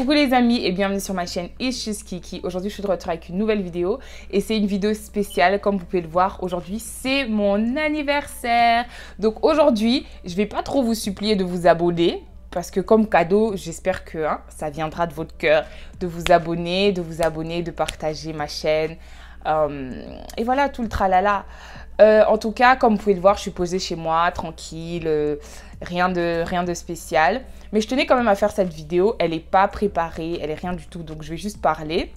Coucou les amis et bienvenue sur ma chaîne It's Just Kiki. Aujourd'hui je suis de retour avec une nouvelle vidéo et c'est une vidéo spéciale comme vous pouvez le voir. Aujourd'hui c'est mon anniversaire. Donc aujourd'hui je vais pas trop vous supplier de vous abonner parce que comme cadeau j'espère que ça viendra de votre cœur de vous abonner, de partager ma chaîne et voilà tout le tralala. En tout cas, comme vous pouvez le voir, je suis posée chez moi, tranquille, rien de spécial. Mais je tenais quand même à faire cette vidéo. Elle n'est pas préparée, elle n'est rien du tout. Donc, je vais juste parler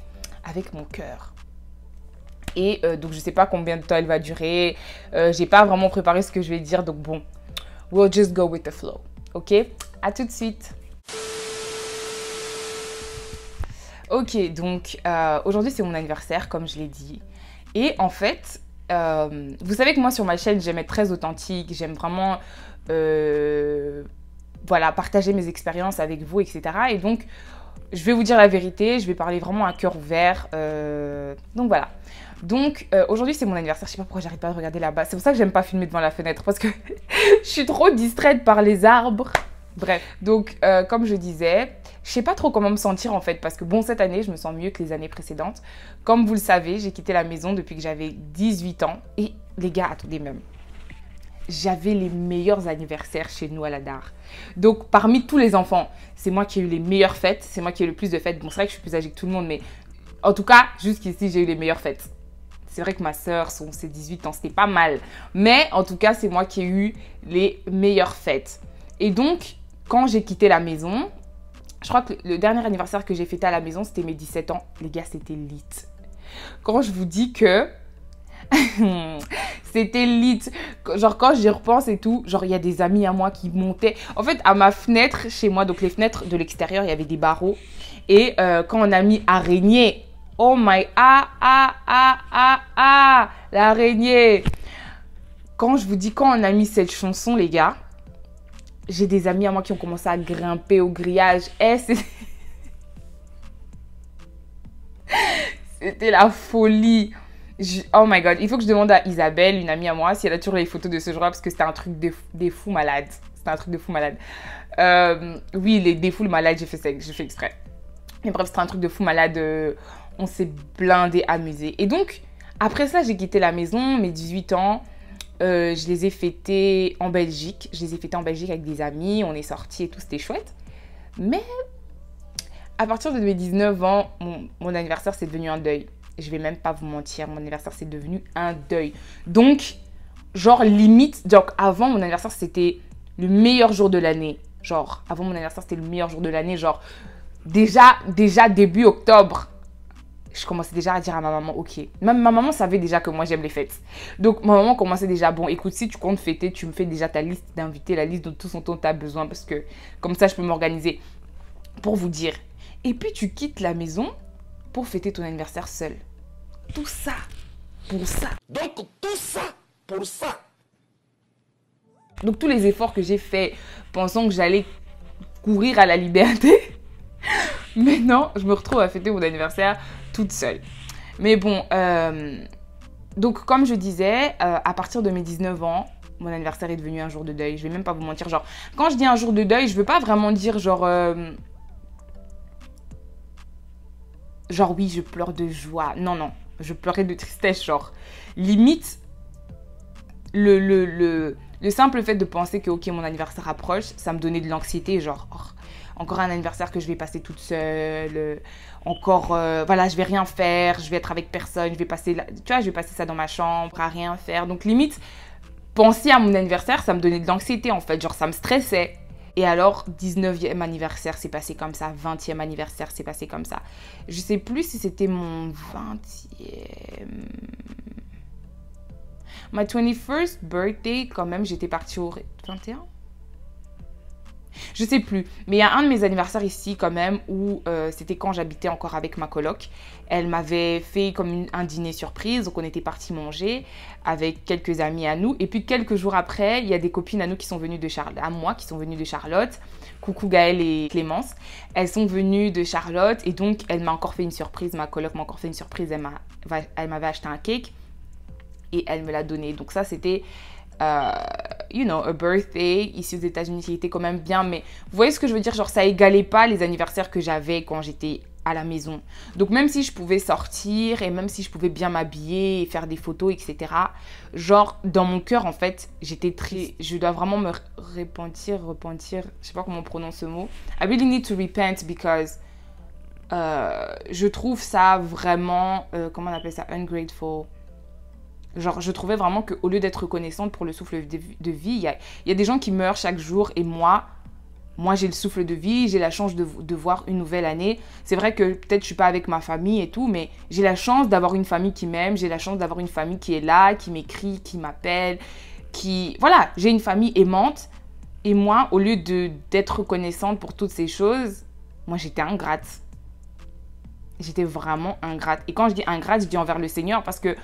avec mon cœur. Et donc, je ne sais pas combien de temps elle va durer. Je n'ai pas vraiment préparé ce que je vais dire. Donc, bon, we'll just go with the flow. OK? À tout de suite. OK, donc, aujourd'hui, c'est mon anniversaire, comme je l'ai dit. Et en fait... vous savez que moi sur ma chaîne j'aime être très authentique, j'aime vraiment voilà, partager mes expériences avec vous, etc. Et donc je vais vous dire la vérité, je vais parler vraiment à cœur ouvert. Donc voilà. Donc aujourd'hui c'est mon anniversaire, je sais pas pourquoi j'arrête pas de regarder là-bas. C'est pour ça que j'aime pas filmer devant la fenêtre parce que je suis trop distraite par les arbres. Bref, donc comme je disais, je sais pas trop comment me sentir en fait parce que bon, cette année, je me sens mieux que les années précédentes. Comme vous le savez, j'ai quitté la maison depuis que j'avais 18 ans. Et les gars, attendez même, j'avais les meilleurs anniversaires chez nous à la DAR. Donc parmi tous les enfants, c'est moi qui ai eu les meilleures fêtes, c'est moi qui ai eu le plus de fêtes. Bon, c'est vrai que je suis plus âgée que tout le monde, mais en tout cas, jusqu'ici, j'ai eu les meilleures fêtes. C'est vrai que ma sœur, ses 18 ans, c'était pas mal. Mais en tout cas, c'est moi qui ai eu les meilleures fêtes. Et donc, quand j'ai quitté la maison, je crois que le dernier anniversaire que j'ai fêté à la maison, c'était mes 17 ans. Les gars, c'était lit. Quand je vous dis que c'était lit, genre quand j'y repense et tout, genre il y a des amis à moi qui montaient. En fait, à ma fenêtre chez moi, donc les fenêtres de l'extérieur, il y avait des barreaux. Et quand on a mis araignée, oh my, l'araignée. Quand je vous dis, quand on a mis cette chanson, les gars, j'ai des amis à moi qui ont commencé à grimper au grillage. C'était la folie. Oh my god, il faut que je demande à Isabelle, une amie à moi, si elle a toujours les photos de ce jour-là, parce que c'était un truc des fous malades. C'était un truc de fou malade. Oui, des fous malades, j'ai fait exprès. Mais bref, c'était un truc de fou malade. On s'est blindé, amusé. Et donc, après ça, j'ai quitté la maison, mes 18 ans. Je les ai fêtés en Belgique. Je les ai fêtés en Belgique avec des amis. On est sortis et tout, c'était chouette. Mais à partir de mes 19 ans, mon anniversaire, c'est devenu un deuil. Je vais même pas vous mentir, mon anniversaire, c'est devenu un deuil. Donc, genre limite, donc avant mon anniversaire, c'était le meilleur jour de l'année. Genre, avant mon anniversaire, c'était le meilleur jour de l'année. Genre, déjà début octobre. Je commençais déjà à dire à ma maman, ok. Même ma maman savait déjà que moi, j'aime les fêtes. Donc, ma maman commençait déjà, bon, écoute, si tu comptes fêter, tu me fais déjà ta liste d'invités, la liste de tout ce dont tu as besoin, parce que comme ça, je peux m'organiser pour vous dire. Et puis, tu quittes la maison pour fêter ton anniversaire seul. Tout ça pour ça. Donc, tout ça pour ça. Donc, tous les efforts que j'ai faits, pensant que j'allais courir à la liberté, maintenant, je me retrouve à fêter mon anniversaire toute seule. Mais bon, donc comme je disais, à partir de mes 19 ans, mon anniversaire est devenu un jour de deuil. Je vais même pas vous mentir, genre, quand je dis un jour de deuil, je veux pas vraiment dire genre... genre oui, je pleure de joie. Non, non, je pleurais de tristesse, genre. Limite, le simple fait de penser que, ok, mon anniversaire approche, ça me donnait de l'anxiété, genre... Oh, encore un anniversaire que je vais passer toute seule, encore, voilà, je vais rien faire, je vais être avec personne, je vais passer ça dans ma chambre, à rien faire. Donc limite, penser à mon anniversaire, ça me donnait de l'anxiété en fait, genre ça me stressait. Et alors, 19e anniversaire, c'est passé comme ça, 20e anniversaire, c'est passé comme ça. Je sais plus si c'était mon 20e... My 21st birthday, quand même, j'étais partie au... 21? Je sais plus, mais il y a un de mes anniversaires ici quand même où c'était quand j'habitais encore avec ma coloc. Elle m'avait fait comme un dîner surprise, donc on était partis manger avec quelques amis à nous. Et puis quelques jours après, il y a des copines à nous qui sont venues de Charlotte. Coucou Gaëlle et Clémence. Elles sont venues de Charlotte et donc elle m'a encore fait une surprise. Ma coloc m'a encore fait une surprise. Elle m'avait acheté un cake et elle me l'a donné. Donc ça, c'était... you know, a birthday ici aux États-Unis qui était quand même bien. Mais vous voyez ce que je veux dire? Genre, ça égalait pas les anniversaires que j'avais quand j'étais à la maison. Donc, même si je pouvais sortir et même si je pouvais bien m'habiller et faire des photos, etc., genre, dans mon cœur, en fait, j'étais triste. Je dois vraiment me repentir, je sais pas comment on prononce ce mot. I really need to repent because je trouve ça vraiment, comment on appelle ça, ungrateful. Genre, je trouvais vraiment qu'au lieu d'être reconnaissante pour le souffle de vie, il y a des gens qui meurent chaque jour et moi j'ai le souffle de vie, j'ai la chance de voir une nouvelle année. C'est vrai que peut-être je suis pas avec ma famille et tout, mais j'ai la chance d'avoir une famille qui m'aime, j'ai la chance d'avoir une famille qui est là, qui m'écrit, qui m'appelle, qui... Voilà, j'ai une famille aimante. Et moi, au lieu d'être reconnaissante pour toutes ces choses, moi j'étais ingrate. J'étais vraiment ingrate. Et quand je dis ingrate, je dis envers le Seigneur parce que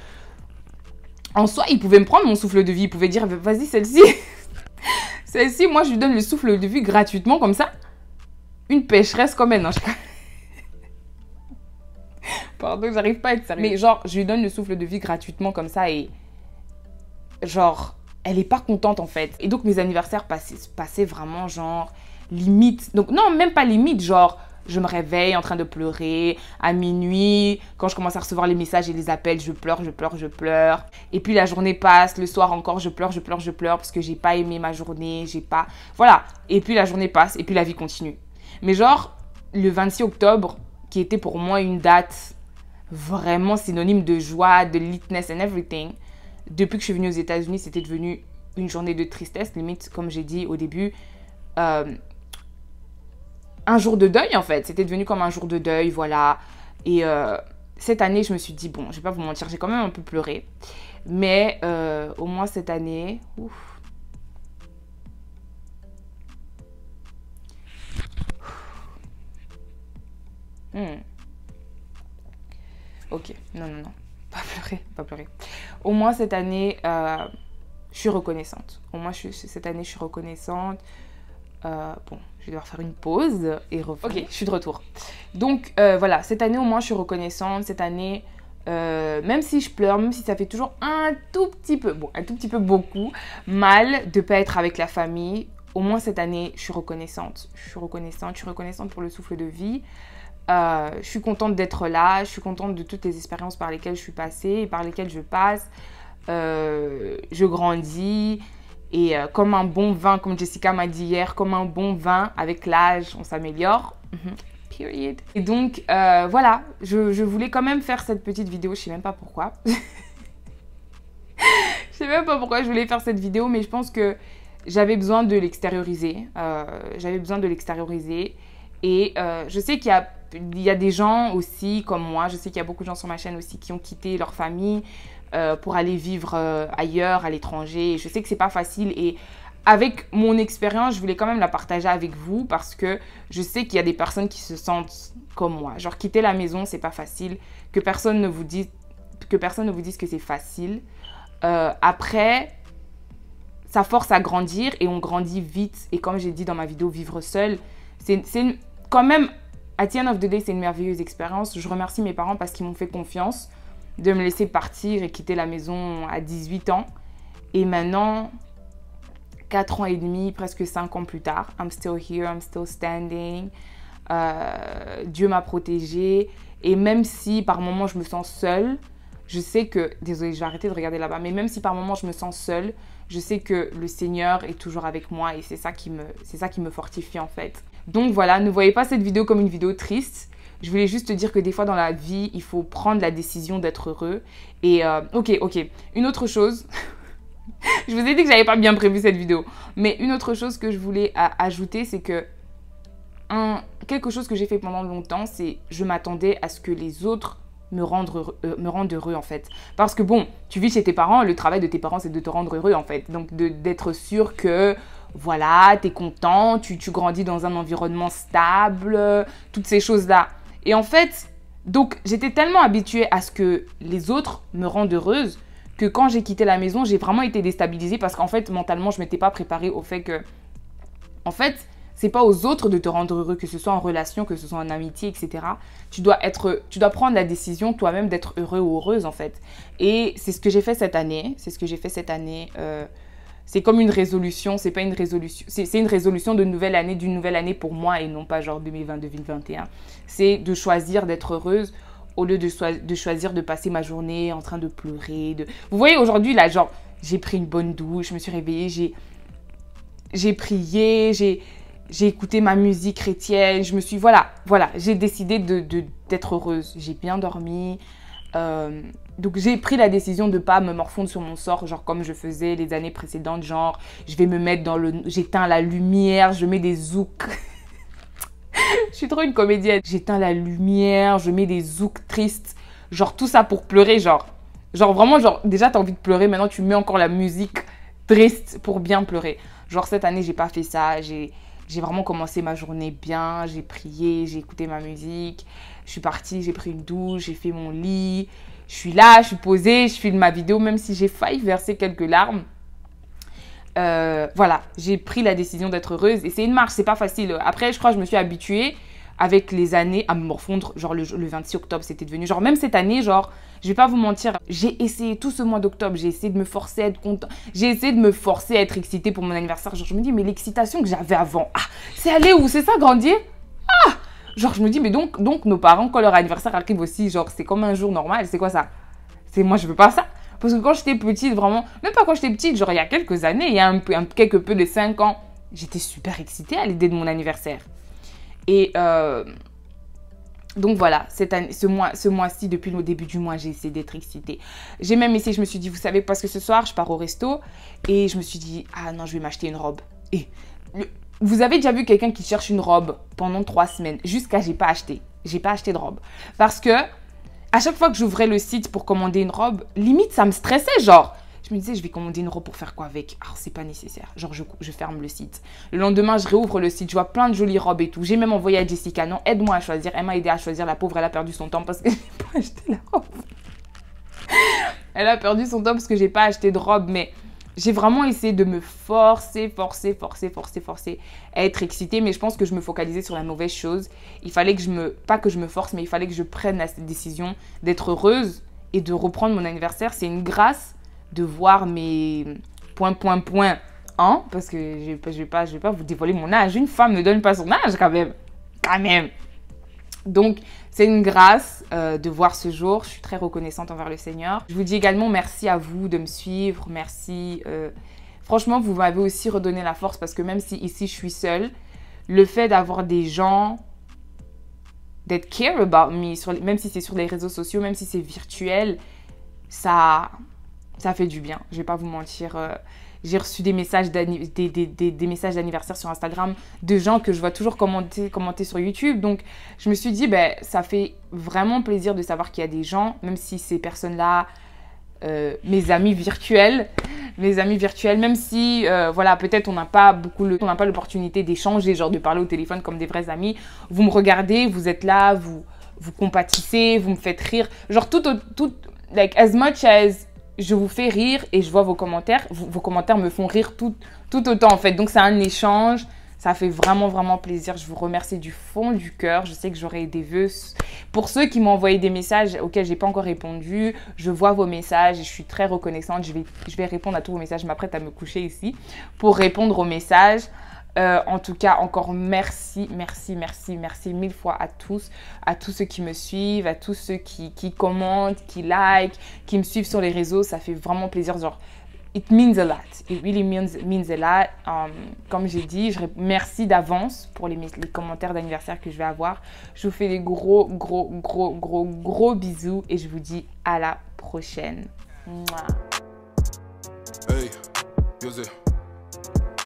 en soi, il pouvait me prendre mon souffle de vie. Il pouvait dire, vas-y, celle-ci. Celle-ci, moi, je lui donne le souffle de vie gratuitement, comme ça. Une pécheresse comme elle. Non, pardon, j'arrive pas à être sérieuse. Mais genre, je lui donne le souffle de vie gratuitement, comme ça. Et genre, elle est pas contente, en fait. Et donc, mes anniversaires passaient vraiment, genre, limite. Donc, non, même pas limite, genre... Je me réveille en train de pleurer à minuit. Quand je commence à recevoir les messages et les appels, je pleure. Et puis la journée passe, le soir encore, je pleure parce que j'ai pas aimé ma journée, Voilà. Et puis la journée passe et puis la vie continue. Mais genre, le 26 octobre, qui était pour moi une date vraiment synonyme de joie, de litness and everything, depuis que je suis venue aux États-Unis, c'était devenu une journée de tristesse, limite, comme j'ai dit au début. Un jour de deuil, en fait. C'était devenu comme un jour de deuil, voilà. Et cette année, je me suis dit, bon, je vais pas vous mentir, j'ai quand même un peu pleuré. Mais au moins cette année... Ouf. Ok, non. Pas pleurer. Au moins cette année, je suis reconnaissante. Cette année, je suis reconnaissante. Bon, je vais devoir faire une pause et revenir. Ok, je suis de retour. Donc, voilà, cette année, au moins, je suis reconnaissante. Cette année, même si je pleure, même si ça fait toujours un tout petit peu, beaucoup, mal de ne pas être avec la famille, au moins cette année, je suis reconnaissante. Je suis reconnaissante pour le souffle de vie. Je suis contente d'être là. Je suis contente de toutes les expériences par lesquelles je suis passée et par lesquelles je passe. Je grandis. Et comme un bon vin, comme Jessica m'a dit hier, comme un bon vin, avec l'âge, on s'améliore. Period. Et donc, voilà, je voulais quand même faire cette petite vidéo. Je sais même pas pourquoi. Je sais même pas pourquoi je voulais faire cette vidéo, mais je pense que j'avais besoin de l'extérioriser. Et je sais qu'il y a des gens aussi comme moi. Je sais qu'il y a beaucoup de gens sur ma chaîne aussi qui ont quitté leur famille pour aller vivre ailleurs, à l'étranger. Je sais que c'est pas facile et avec mon expérience, je voulais quand même la partager avec vous parce que je sais qu'il y a des personnes qui se sentent comme moi. Genre quitter la maison, c'est pas facile. Que personne ne vous dise que c'est facile. Après, ça force à grandir et on grandit vite. Et comme j'ai dit dans ma vidéo Vivre seul, c'est quand même, at the end of the day, c'est une merveilleuse expérience. Je remercie mes parents parce qu'ils m'ont fait confiance de me laisser partir et quitter la maison à 18 ans. Et maintenant, 4 ans et demi, presque 5 ans plus tard, I'm still here, I'm still standing. Dieu m'a protégée. Et même si par moments je me sens seule, je sais que... Désolée, je vais arrêter de regarder là-bas. Mais même si par moments je me sens seule, je sais que le Seigneur est toujours avec moi. Et c'est ça qui me fortifie en fait. Donc voilà, ne voyez pas cette vidéo comme une vidéo triste. Je voulais juste te dire que des fois dans la vie, il faut prendre la décision d'être heureux. Et ok. Une autre chose, je vous ai dit que j'avais pas bien prévu cette vidéo. Mais une autre chose que je voulais ajouter, c'est que quelque chose que j'ai fait pendant longtemps, c'est je m'attendais à ce que les autres me rendent heureux en fait. Parce que bon, tu vis chez tes parents, le travail de tes parents c'est de te rendre heureux en fait. Donc d'être sûr que voilà, t'es content, tu grandis dans un environnement stable, toutes ces choses-là. Et en fait, donc j'étais tellement habituée à ce que les autres me rendent heureuse que quand j'ai quitté la maison, j'ai vraiment été déstabilisée parce qu'en fait, mentalement, je m'étais pas préparée au fait que... En fait, c'est pas aux autres de te rendre heureux, que ce soit en relation, que ce soit en amitié, etc. Tu dois prendre la décision toi-même d'être heureux ou heureuse, en fait. Et c'est ce que j'ai fait cette année. c'est comme une résolution, c'est pas une résolution, c'est une résolution de nouvelle année, d'une nouvelle année pour moi et non pas genre 2020-2021. C'est de choisir d'être heureuse au lieu de choisir de passer ma journée en train de pleurer. Vous voyez, aujourd'hui, là, genre, j'ai pris une bonne douche, je me suis réveillée, j'ai prié, j'ai écouté ma musique chrétienne, je me suis, voilà, j'ai décidé d'être heureuse. J'ai bien dormi, donc j'ai pris la décision de ne pas me morfondre sur mon sort, genre comme je faisais les années précédentes, genre, je vais me mettre j'éteins la lumière, je mets des zouks. Je suis trop une comédienne. J'éteins la lumière, je mets des zouks tristes. Genre tout ça pour pleurer, genre vraiment, genre déjà t'as envie de pleurer, maintenant tu mets encore la musique triste pour bien pleurer. Genre cette année, j'ai pas fait ça. J'ai vraiment commencé ma journée bien. J'ai prié, j'ai écouté ma musique. Je suis partie, j'ai pris une douche, j'ai fait mon lit. Je suis là, je suis posée, je filme ma vidéo, même si j'ai failli verser quelques larmes. Voilà, j'ai pris la décision d'être heureuse et c'est une marche, c'est pas facile. Après, je crois que je me suis habituée avec les années à me morfondre. Genre le 26 octobre, c'était devenu... Genre même cette année, genre, je vais pas vous mentir, j'ai essayé tout ce mois d'octobre, j'ai essayé de me forcer à être content. J'ai essayé de me forcer à être excitée pour mon anniversaire. Genre je me dis, mais l'excitation que j'avais avant, c'est allé où? C'est ça, grandir? Genre je me dis, mais donc nos parents, quand leur anniversaire arrive aussi, genre c'est comme un jour normal, c'est quoi ça? Moi, je veux pas ça. Parce que quand j'étais petite, vraiment, même pas quand j'étais petite, genre il y a quelques années, il y a quelque peu de 5 ans, j'étais super excitée à l'idée de mon anniversaire. Et donc voilà, ce mois-ci, depuis le début du mois, j'ai essayé d'être excitée. J'ai même essayé, je me suis dit, vous savez, parce que ce soir, je pars au resto et je me suis dit, ah non, je vais m'acheter une robe. Et vous avez déjà vu quelqu'un qui cherche une robe pendant 3 semaines, jusqu'à j'ai pas acheté de robe. Parce que à chaque fois que j'ouvrais le site pour commander une robe, limite, ça me stressait, genre. Je me disais, je vais commander une robe pour faire quoi avec? Ah, c'est pas nécessaire. Genre, je ferme le site. Le lendemain, je réouvre le site, je vois plein de jolies robes et tout. J'ai même envoyé à Jessica, non, aide-moi à choisir. Elle m'a aidé à choisir. La pauvre, elle a perdu son temps parce que j'ai pas acheté la robe. Elle a perdu son temps parce que j'ai pas acheté de robe, mais j'ai vraiment essayé de me forcer à être excitée, mais je pense que je me focalisais sur la mauvaise chose. Il fallait que pas que je me force, mais il fallait que je prenne la décision d'être heureuse et de reprendre mon anniversaire. C'est une grâce de voir mes parce que je vais pas vous dévoiler mon âge. Une femme ne donne pas son âge quand même. Donc, c'est une grâce de voir ce jour. Je suis très reconnaissante envers le Seigneur. Je vous dis également merci à vous de me suivre. Merci. Franchement, vous m'avez aussi redonné la force parce que même si ici, je suis seule, le fait d'avoir des gens, d'être care about me, même si c'est sur les réseaux sociaux, même si c'est virtuel, ça fait du bien. Je vais pas vous mentir. J'ai reçu des messages d'anniversaire sur Instagram de gens que je vois toujours commenter sur YouTube. Donc, je me suis dit, ça fait vraiment plaisir de savoir qu'il y a des gens, même si ces personnes-là, mes amis virtuels, même si, voilà, peut-être on n'a pas l'opportunité d'échanger, genre de parler au téléphone comme des vrais amis. Vous me regardez, vous êtes là, vous compatissez, vous me faites rire. Genre, like, as much as je vous fais rire et je vois vos commentaires. Vos commentaires me font rire tout autant en fait. Donc c'est un échange. Ça fait vraiment plaisir. Je vous remercie du fond du cœur. Je sais que j'aurai des vœux. Pour ceux qui m'ont envoyé des messages auxquels je n'ai pas encore répondu, je vois vos messages et je suis très reconnaissante. Je vais répondre à tous vos messages. Je m'apprête à me coucher ici pour répondre aux messages. En tout cas, encore merci 1000 fois à tous ceux qui me suivent, à tous ceux qui commentent, qui like, qui me suivent sur les réseaux. Ça fait vraiment plaisir. Genre, it means a lot. It really means a lot. Comme j'ai dit, merci d'avance pour les commentaires d'anniversaire que je vais avoir. Je vous fais des gros bisous et je vous dis à la prochaine. Mouah. Hey,